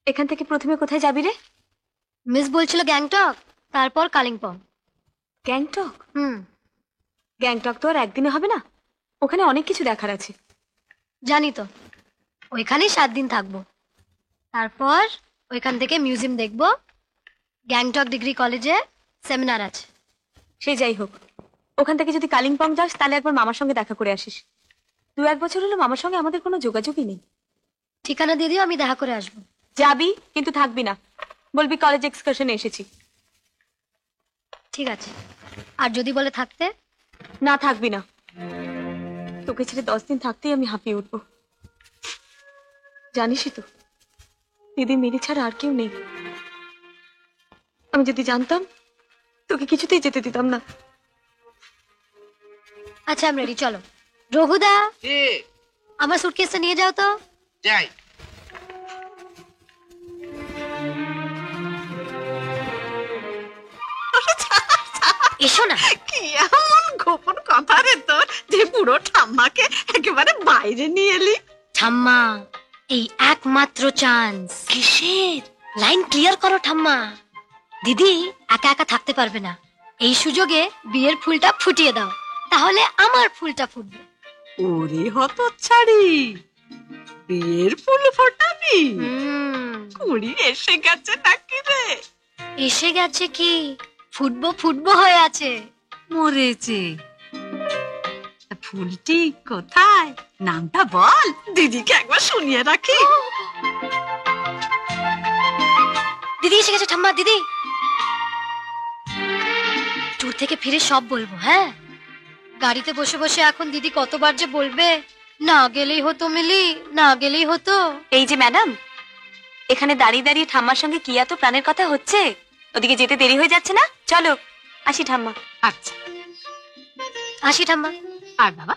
এখান থেকে প্রথমে কোথায় যাবি রে? মিস বলছিল গ্যাংটক, তারপর কালিম্পং। গ্যাংটক? হুম, গ্যাংটক তো আর একদিনে হবে না, ওখানে অনেক কিছু দেখার আছে। জানি তো। ওইখানেই 7 দিন থাকবো। তারপর ওইখান থেকে মিউজিয়াম দেখবো। গ্যাংটক ডিগ্রি কলেজে সেমিনার আছে। সে যাই হোক, ওখান থেকে যদি কালিম্পং যাস তাহলে একবার মামার সঙ্গে দেখা করে আসিস। 2-1 বছর হলো মামার সঙ্গে আমাদের কোনো যোগাযোগই নেই। ঠিকানা দিয়ে দিও, আমি দেখা করে আসবো। যাবি কিন্তু থাকবি না, বলবি কলেজ এক্সকারশনে এসেছি। ঠিক আছে। আর যদি বলে থাকতে? না, থাকবি না। তোকে ছেড়ে 10 দিন থাকতেই আমি হাঁপিয়ে উঠবো। জানিসই তো, দিদি মিলি ছাড়া আর কেউ নেই। আমি যদি জানতাম তোকে কিছুতেই যেতে দিতাম না। আচ্ছা, আমি রেডি, চলো। রঘুদা, আমার সুটকেসটা নিয়ে যাও তো। যাই। এসো না। কি এমন গোপন কথা রে তোর যে পুরো ঠাম্মাকে একেবারে বাইরে নিয়ে এলি? ঠাম্মা, এই একমাত্র চান্স। কিসের? লাইন ক্লিয়ার করো ঠাম্মা। দিদি একা একা থাকতে পারবে না, এই সুযোগে বিয়ের ফুলটা ফুটিয়ে দাও, তাহলে আমার ফুলটা ফুটবে। ওরে হতচ্ছাড়ি, বিয়ের ফুল ফোটাবি? কুড়ি এসে গেছে নাকি রে? এসে গেছে কি, ফুটবো ফুটবো হয়ে আছে। মরেছে। তা ফুলটি কোথায়? নামটা বল, দিদিকে একবার শুনিয়ে রাখি। দিদি এসে গেছে ঠাম্মা, দিদি। ট্যুর থেকে ফিরে সব বলবো, হ্যাঁ? গাড়িতে বসে বসে এখন দিদি কতবার যে বলবে, না গেলেই হতো মিলি, না গেলেই হতো। এই যে ম্যাডাম, এখানে দাঁড়িয়ে দাঁড়িয়ে ঠাম্মার সঙ্গে কি এত প্রাণের কথা হচ্ছে? ওদিকে যেতে দেরি হয়ে যাচ্ছে না? চলো আসি ঠাম্মা। আচ্ছা, আসি ঠাম্মা। আর বাবা